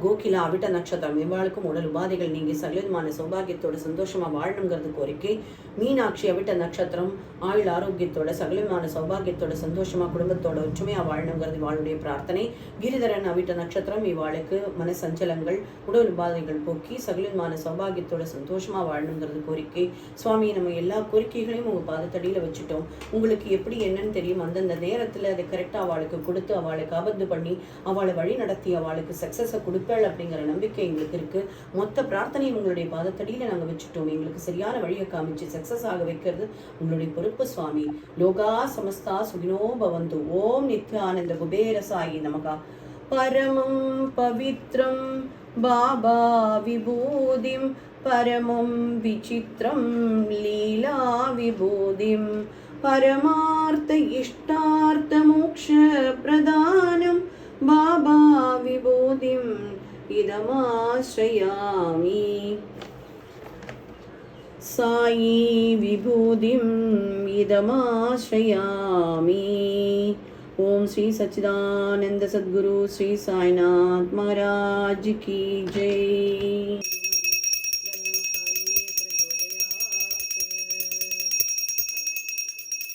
கோகிலா அவிட்ட நட்சத்திரம் இவாளுக்கும் உடல் உபாதைகள் நீங்கி சகலவிதமான சௌபாகியத்தோட சந்தோஷமா வாழணுங்கிறது கோரிக்கை. மீனாட்சி அவிட்ட நட்சத்திரம் ஆயுள் ஆரோக்கியத்தோட சகலவிதமான சௌபாகியத்தோட சந்தோஷமா குடும்பத்தோட ஒற்றுமையா வாழணுங்கிறது இவாளுடைய பிரார்த்தனை. கிரிதரன் அவிட்ட நட்சத்திரம் இவாளுக்கு மனசஞ்சலங்கள் உடல் உபாதைகள் போக்கி சகலவிதமான சௌபாகியத்தோட சந்தோஷமா வாழணுங்கிறது கோரிக்கை. சுவாமி, நம்ம எல்லா கோரிக்கைகளையும் உங்க பாதத்தடியில வச்சுட்டோம். உங்களுக்கு எப்படி என்னன்னு தெரியும். அந்தந்த நேரத்துல அதை கரெக்டா அவளுக்கு கொடுத்து அவளுக்கு ஆபத்து பண்ணி அவளை வழி நடத்தி அவளுக்கு சக்சஸை கொடுப்பேள் அப்படிங்கிற நம்பிக்கை எங்களுக்கு இருக்கு. மொத்த பிரார்த்தனையும் உங்களுடைய பாதத்தடியில நாங்க வச்சுட்டோம். எங்களுக்கு சரியான வழியை காமிச்சு சக்சஸ் ஆக வைக்கிறது உங்களுடைய பொறுப்பு சுவாமி. லோகா சமஸ்தா சுகினோ பவந்து. ஓம் நித்யானந்த குபேரசாயி நமகா. பரமம் பவித்ரம் பாபா விபூதிம் பரமம் விசித்ரம் லீலா விபூதிம் பரமார்த்த இஷ்டார்த்த மோக்ஷ பிரதானம் பாபா விபூதிம் இதமாஸ்ரயாமி. சாயி விபூதிம் இதமாஸ்ரயாமி. ஓம் ஸ்ரீ சச்சிதானந்த சத்குரு ஸ்ரீ சாய்நாத் महाराज की जय.